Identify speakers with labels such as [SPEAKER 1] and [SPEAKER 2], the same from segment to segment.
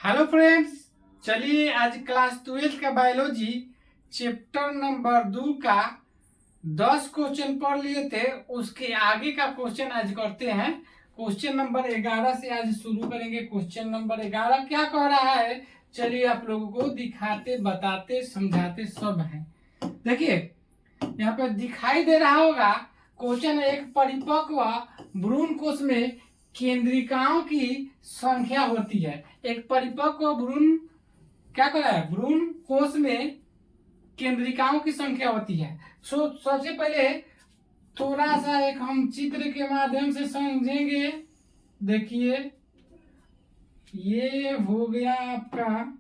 [SPEAKER 1] Hello friends, चलिए आज class 12 का बायोलॉजी चैप्टर नंबर 2 का 10 क्वेश्चन पढ़ लिए थे। उसके आगे का क्वेश्चन आज करते हैं। क्वेश्चन नंबर 11 से आज शुरू करेंगे। क्वेश्चन नंबर 11 क्या कह रहा है, चलिए आप लोगों को दिखाते बताते समझाते सब हैं। देखिए यहाँ पे दिखाई दे रहा होगा क्वेश्चन, एक परिपक्व भ्रूण कोश में केंद्रिकाओं की संख्या होती है। एक परिपक्व भ्रूण क्या कर रहा है, भ्रूण कोश में केंद्रिकाओं की संख्या होती है। सबसे पहले थोड़ा सा एक हम चित्र के माध्यम से समझेंगे। देखिए ये हो गया आपका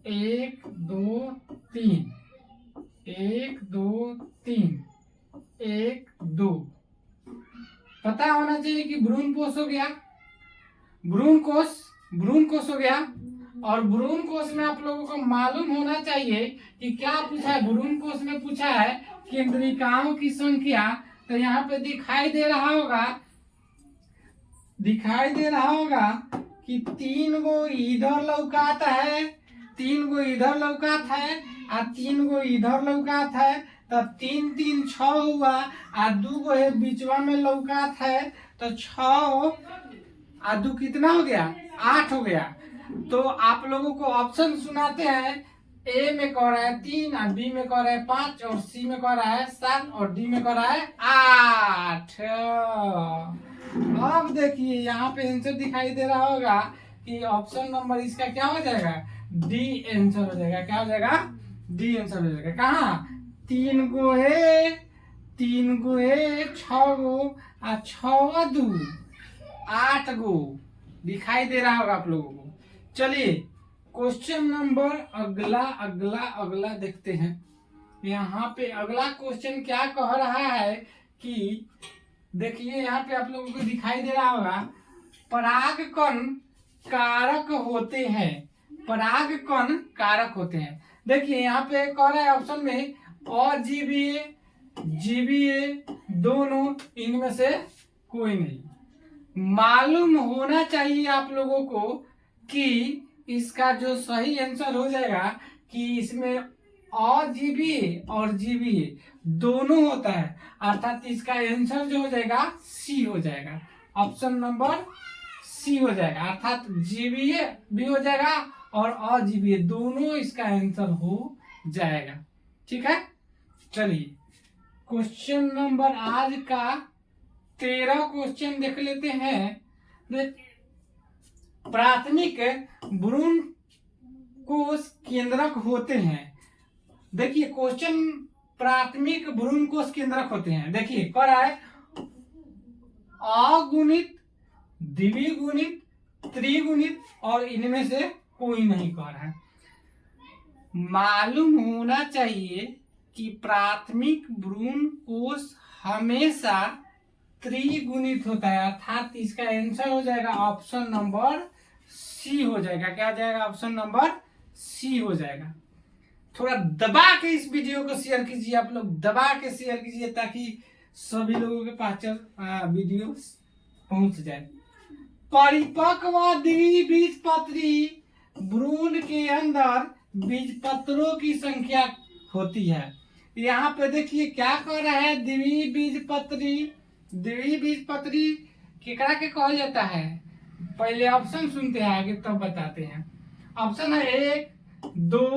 [SPEAKER 1] 1 2 3 1 2 3 1 2। पता होना चाहिए कि भ्रूण कोश हो गया, भ्रूण कोश हो गया। और भ्रूण कोश में आप लोगों को मालूम होना चाहिए कि क्या पूछा है। भ्रूण कोश में पूछा है केंद्रिकाओं की संख्या। तो यहाँ पे दिखाई दे रहा होगा कि 3 गो इधर लौकात है, 3 गो इधर लौकात है और 3 गो इधर लौकात है। तो 3 3 6 हुआ और 2 गो है बीचवा में लौकात है। तो 6 और 2 कितना हो गया, 8 हो गया। तो आप लोगों को ऑप्शन सुनाते हैं। ए में कह रहा है 3 और बी में कह रहा है 5 और सी में कह रहा है 7 और डी में कह रहा है 8। अब देखिए यहाँ पे आंसर दिखाई दे रहा होगा कि ऑप्शन नंबर इसका क्या हो जाएगा, डी आंसर हो जाएगा। क्या हो जाएगा, डी आंसर हो जाएगा। कहाँ 3 गो है, 3 गो है, 6 गो और 6 2 8 गो दिखाई दे रहा होगा आप लोगों को। चलिए क्वेश्चन नंबर अगला देखते हैं। यहाँ पे अगला क्वेश्चन क्या कह रहा है कि देखिए यहाँ पे आप लोगों को दिखाई दे रहा होगा परागकण कारक होते हैं, परागकण कारक होते हैं। देखिए यहाँ पे कह रहा है ऑप्शन में अजीवीय जीवीय दोनों, इनमें से कोई नहीं। मालूम होना चाहिए आप लोगों को कि इसका जो सही आंसर हो जाएगा कि इसमें अजीवीय और जीवीय दोनों होता है, अर्थात इसका आंसर जो हो जाएगा सी हो जाएगा। ऑप्शन नंबर सी हो जाएगा, अर्थात जीवीय भी हो जाएगा और अजीवीय दोनों इसका आंसर हो जाएगा। ठीक है, चलिए क्वेश्चन नंबर आज का 13 क्वेश्चन देख लेते हैं। प्राथमिक भ्रूण कोश केंद्रक होते हैं। देखिए क्वेश्चन प्राथमिक भ्रूण कोश केंद्रक होते हैं। देखिए कह रहा है अगुणित, द्विगुणित, त्रिगुणित और इनमें से कोई नहीं कह रहा है। मालूम होना चाहिए कि प्राथमिक भ्रूण कोश हमेशा त्रिगुणित होता है, अर्थात इसका आंसर हो जाएगा ऑप्शन नंबर सी हो जाएगा। क्या हो जाएगा, ऑप्शन नंबर सी हो जाएगा। थोड़ा दबा के इस वीडियो को शेयर कीजिए, आप लोग दबा के शेयर कीजिए ताकि सभी लोगों के पास वीडियो पहुंच जाए। परिपक्व द्विबीजपत्री भ्रूण के अंदर बीजपत्रों की संख्या होती है। यहाँ पे देखिए क्या कह रहा है, द्विबीजपत्री केकरा के कहा जाता है। पहले ऑप्शन सुनते हैं, आगे तब बताते हैं। ऑप्शन है 1 2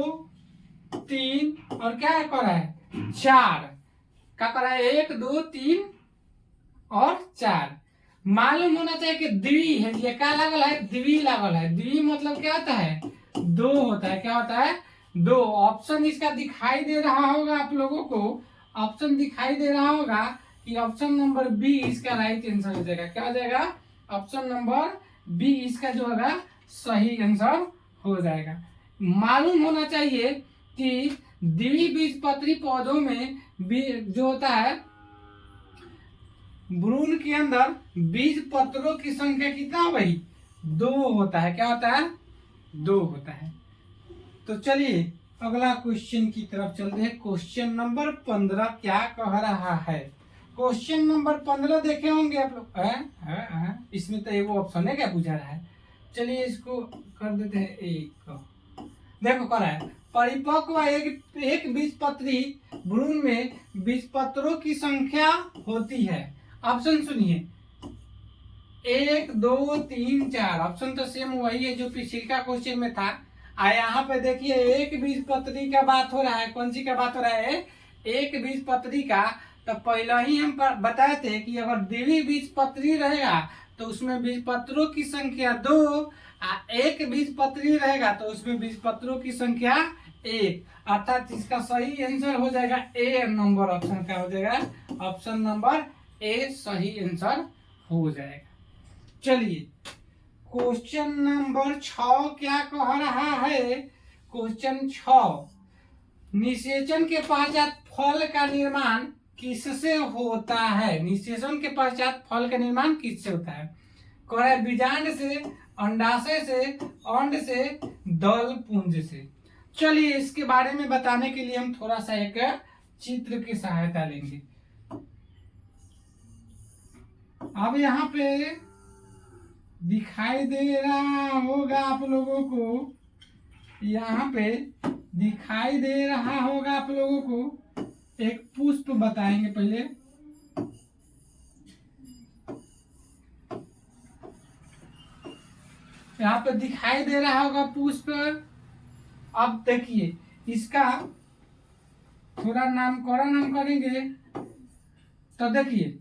[SPEAKER 1] 3 और क्या कर रहा है 4। क्या कर रहा है 1 2 3 और 4। मालूम होना चाहिए कि द्वि है, ये क्या लागल है, द्वि लागल है। द्वि मतलब क्या होता है, 2 होता है। क्या होता है, 2। ऑप्शन इसका दिखाई दे रहा होगा आप लोगों को, ऑप्शन दिखाई दे रहा होगा कि ऑप्शन नंबर बी इसका राइट आंसर हो जाएगा। क्या हो जाएगा, ऑप्शन नंबर बी इसका जो होगा सही आंसर हो जाएगा। मालूम होना चाहिए कि द्विबीजपत्री पौधों में जो होता है भ्रूण के अंदर बीज पत्रों की संख्या कितना हो गई, 2 होता है। क्या होता है, 2 होता है। तो चलिए अगला क्वेश्चन की तरफ चलते हैं। क्वेश्चन नंबर 15 क्या कह रहा है। क्वेश्चन नंबर 15 देखे होंगे आप लोग। इसमें तो एगो ऑप्शन है, क्या पूछा रहा है। चलिए इसको कर देते हैं एक। देखो कर रहा है, परिपक्व एक बीजपत्री भ्रूण में बीजपत्रों की संख्या होती है। ऑप्शन सुनिए, 1 2 3 4। ऑप्शन तो सेम वही है जो पिछले क्वेश्चन में था। यहाँ पे देखिए एक बीजपत्री का बात हो रहा है। कौन सी का बात हो रहा है? एक बीजपत्री का। तो पहले ही हम बताए थे कि अगर द्विबीजपत्री रहेगा तो उसमें बीजपत्रों की संख्या 2, एक बीजपत्री रहेगा तो उसमें बीजपत्रों की संख्या 1। अर्थात इसका सही आंसर हो जाएगा ए नंबर। ऑप्शन का हो जाएगा ऑप्शन नंबर ए सही आंसर हो जाएगा। चलिए क्वेश्चन नंबर 6 क्या कह रहा है? क्वेश्चन 6, निषेचन के पश्चात फल का निर्माण किससे होता है? निषेचन के पश्चात फल का निर्माण किससे होता है? कह रहा है बीजांड से, अंडाशय से, अंड से, दल पुंज से। चलिए इसके बारे में बताने के लिए हम थोड़ा सा एक चित्र की सहायता लेंगे। अब यहाँ पे दिखाई दे रहा होगा आप लोगों को, यहाँ पे दिखाई दे रहा होगा आप लोगों को एक पुष्प बताएंगे पहले। यहाँ पे दिखाई दे रहा होगा पुष्प। अब देखिए इसका थोड़ा नामकरण हम करेंगे। तो देखिए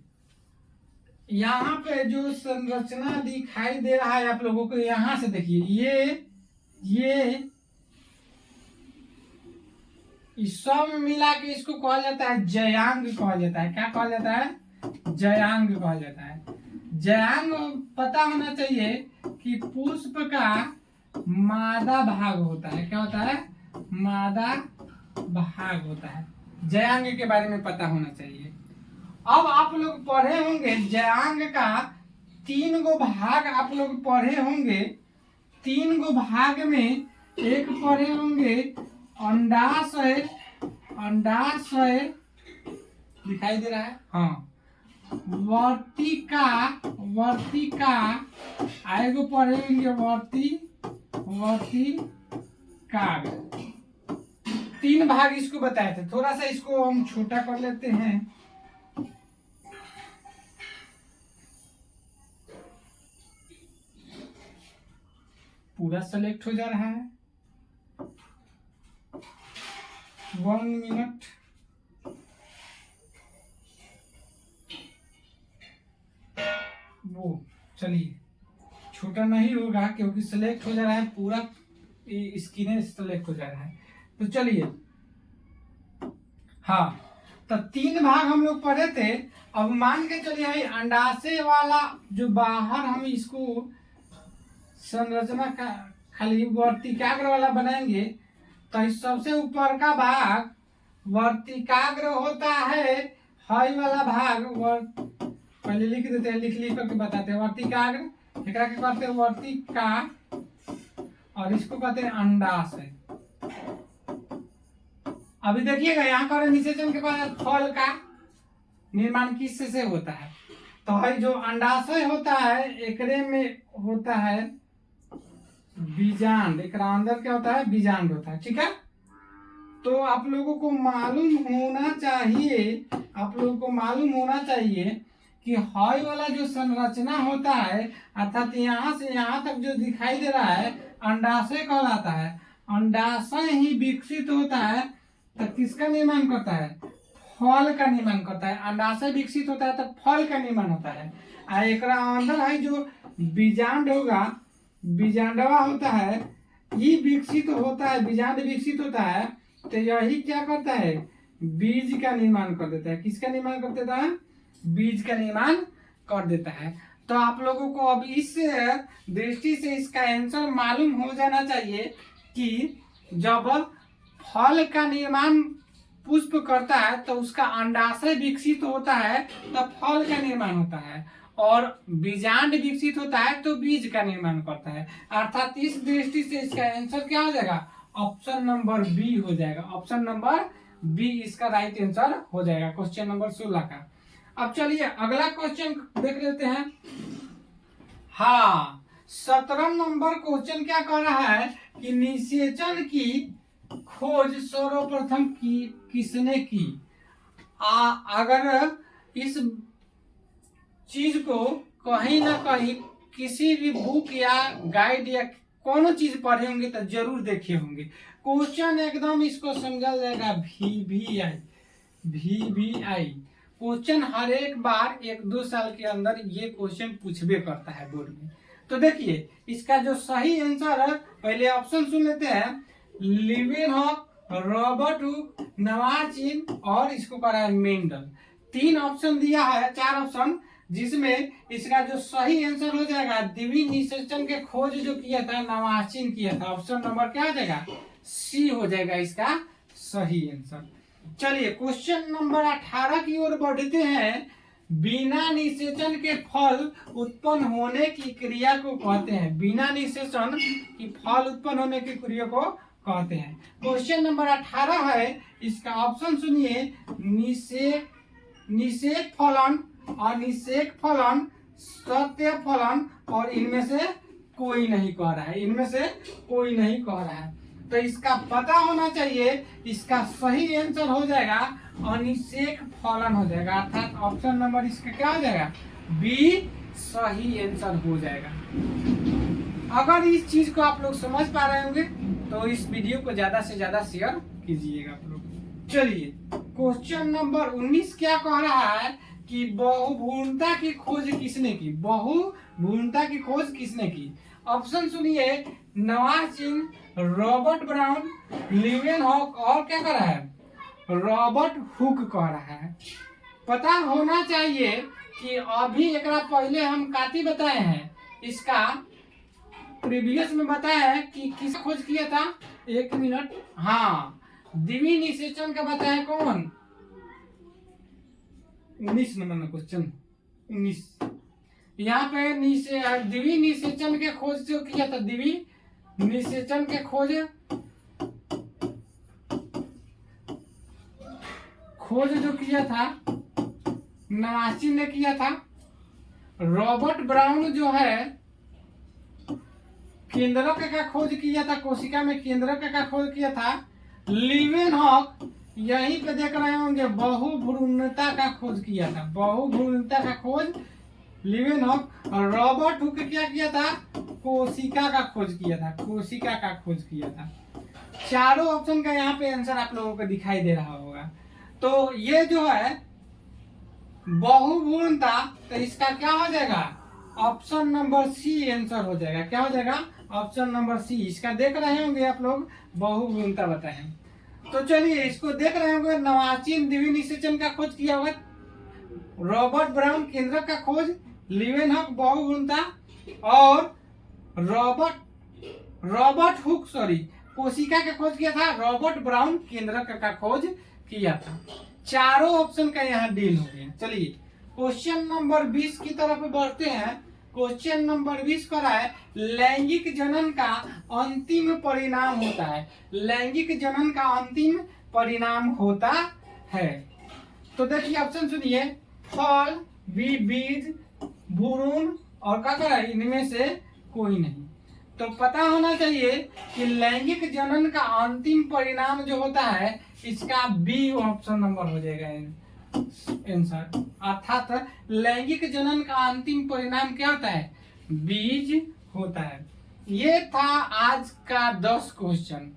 [SPEAKER 1] यहाँ पे जो संरचना दिखाई दे रहा है आप लोगों को, यहां से देखिए ये इस सब में मिला के इसको कहा जाता है जयांग कहा जाता है। क्या कहा जाता है? जयांग कहा जाता है। जयांग पता होना चाहिए कि पुष्प का मादा भाग होता है। क्या होता है? मादा भाग होता है। जयांग के बारे में पता होना चाहिए। अब आप लोग पढ़े होंगे जयांग का 3 गो भाग आप लोग पढ़े होंगे। 3 गो भाग में एक पढ़े होंगे अंडाशय। अंडाशय दिखाई दे रहा है, हाँ। वर्तिका, वर्तिका आएगो पढ़े होंगे वर्तिकाग। 3 भाग इसको बताए थे। थोड़ा सा इसको हम छोटा कर लेते हैं। पूरा सेलेक्ट हो जा रहा है। 1 मिनट। वो चलिए छोटा नहीं होगा क्योंकि सेलेक्ट हो जा रहा है, पूरा स्क्रीन सेलेक्ट हो जा रहा है। तो चलिए, हाँ, तो 3 भाग हम लोग पढ़े थे। अब मान के चलिए अंडाशय वाला जो बाहर हम इसको संरचना का खाली वर्तिकाग्र वाला बनाएंगे। तो इस सबसे ऊपर का भाग वर्तिकाग्र होता है। हाई वाला भाग पहले लिख देते हैं, लिख करके बताते हैं। वर्तिकाग्र एकरा के कहते हैं वर्तिका, और इसको कहते हैं अंडाशय। अभी देखिएगा यहाँ पर निषेचन के बाद फल का निर्माण किससे होता है? तो है जो अंडाशय होता है एकरे में होता है बीजांड। एक अंदर क्या होता है? बीजांड होता है। ठीक है, तो आप लोगों को मालूम होना चाहिए, आप लोगों को मालूम होना चाहिए कि हाई वाला जो संरचना होता है, अर्थात यहाँ से यहाँ तक जो दिखाई दे रहा है अंडाशय कहलाता है। अंडाशय ही विकसित होता है तो किसका निर्माण करता है? फल का निर्माण करता है। अंडाशय विकसित होता है तो फल का निर्माण होता है। एक अंदर है जो बीजांड होगा, बीजांडवा होता है, ये विकसित होता है, बीजांड विकसित होता है। तो यही क्या करता है? बीज का निर्माण कर देता है। किसका निर्माण कर देता है? बीज का निर्माण कर देता है। तो आप लोगों को अब इस दृष्टि से इसका आंसर मालूम हो जाना चाहिए कि जब फल का निर्माण पुष्प करता है तो उसका अंडाशय विकसित होता है तो फल का निर्माण होता है, और बीजांड विकसित होता है तो बीज का निर्माण करता है। अर्थात इस दृष्टि से इसका आंसर क्या हो जाएगा? ऑप्शन नंबर बी हो जाएगा। ऑप्शन नंबर बी इसका राइट आंसर हो जाएगा क्वेश्चन नंबर 16 का। अब चलिए अगला क्वेश्चन देख लेते हैं। हाँ, 17 नंबर क्वेश्चन क्या कर रहा है कि निषेचन की खोज सर्वप्रथम किसने की। अगर इस चीज को कहीं ना कहीं किसी भी बुक या गाइड या कोनो चीज पढ़े होंगे तो जरूर देखे होंगे। क्वेश्चन एकदम इसको समझा जाएगा VVI क्वेश्चन हर एक बार 1-2 साल के अंदर ये क्वेश्चन पूछबे करता है बोर्ड में। तो देखिए इसका जो सही आंसर है, पहले ऑप्शन सुन लेते हैं। लीवेनहॉक, रॉबर्ट हुक, नवाचिन और इसको करा है मेंडल। 3 ऑप्शन दिया है, 4 ऑप्शन, जिसमें इसका जो सही आंसर हो जाएगा द्वितीय निषेचन के खोज जो किया था नवाचिन किया था। ऑप्शन नंबर क्या हो जाएगा, सी हो जाएगा इसका सही आंसर। चलिए क्वेश्चन नंबर 18 की ओर बढ़ते हैं। बिना निषेचन के फल उत्पन्न होने की क्रिया को कहते हैं। बिना निषेचन की फल उत्पन्न होने की क्रिया को कहते हैं। क्वेश्चन नंबर 18 है, इसका ऑप्शन सुनिए। निषेक फलन, अनिषेक फलन, सत्य फलन और इनमें से कोई नहीं कह रहा है। इनमें से कोई नहीं कह रहा है, तो इसका पता होना चाहिए। इसका सही आंसर हो जाएगा अनिषेक फलन हो जाएगा, अर्थात ऑप्शन नंबर इसका क्या हो जाएगा, बी सही आंसर हो जाएगा। अगर इस चीज को आप लोग समझ पा रहे होंगे तो इस वीडियो को ज्यादा से ज्यादा शेयर कीजिएगा आप लोग। चलिए क्वेश्चन नंबर 19 क्या कह रहा है कि बहुभुजता की खोज किसने की। बहुभुजता की खोज किसने की। ऑप्शन सुनिए। नवाचिन, रॉबर्ट ब्राउन, लीवेनहॉक और क्या कर रहा है, रॉबर्ट हुक कह रहा है। पता होना चाहिए कि अभी एक पहले हम काती बताए हैं, इसका प्रीवियस में बताया है कि किस खोज किया था। 1 मिनट। हाँ, द्वितीय निषेचन का बताया कौन, 19 नंबर क्वेश्चन 19। यहाँ पे द्वितीय निषेचन के खोज जो किया था, द्वितीय निषेचन के खोज जो किया था नवाचिन ने किया था। रॉबर्ट ब्राउन जो है केंद्रक का खोज किया था, कोशिका में केंद्रक का खोज किया था। लीवेनहॉक यहीं पे देख रहे होंगे बहुभ्रूणता का खोज किया था, बहुभ्रूणता का खोज लीवेनहॉक। और रॉबर्ट हुक क्या किया था, कोशिका का खोज किया था, कोशिका का खोज किया था। चारों ऑप्शन का यहाँ पे आंसर आप लोगों को दिखाई दे रहा होगा। तो ये जो है बहुभ्रूणता, तो इसका क्या हो जाएगा, ऑप्शन नंबर सी आंसर हो जाएगा। क्या हो जाएगा, ऑप्शन नंबर सी। इसका देख रहे होंगे आप लोग, बहुभ्रूणता बताए। तो चलिए इसको देख रहे होंगे। नवाचिन द्वितीय निषेचन का खोज किया होगा, रॉबर्ट ब्राउन केंद्रक का खोज, लीवेनहॉक बहुभ्रूणता और रॉबर्ट हुक कोशिका का खोज किया था, रॉबर्ट ब्राउन केंद्रक का खोज किया था। चारों ऑप्शन का यहाँ डील हो गया। चलिए क्वेश्चन नंबर 20 की तरफ बढ़ते हैं। क्वेश्चन नंबर 20 कर रहा है लैंगिक जनन का अंतिम परिणाम होता है। लैंगिक जनन का अंतिम परिणाम होता है। तो देखिए ऑप्शन सुनिए। फल, बीज, भ्रूण और क्या कर रहा है, इनमें से कोई नहीं। तो पता होना चाहिए कि लैंगिक जनन का अंतिम परिणाम जो होता है, इसका बी ऑप्शन नंबर हो जाएगा आंसर। अर्थात लैंगिक जनन का अंतिम परिणाम क्या होता है, बीज होता है। ये था आज का 10 क्वेश्चन।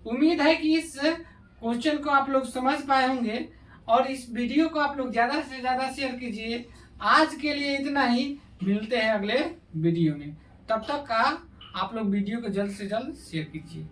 [SPEAKER 1] उम्मीद है कि इस क्वेश्चन को आप लोग समझ पाए होंगे और इस वीडियो को आप लोग ज्यादा से ज्यादा शेयर कीजिए। आज के लिए इतना ही, मिलते हैं अगले वीडियो में। तब तक का आप लोग वीडियो को जल्द से जल्द शेयर कीजिए।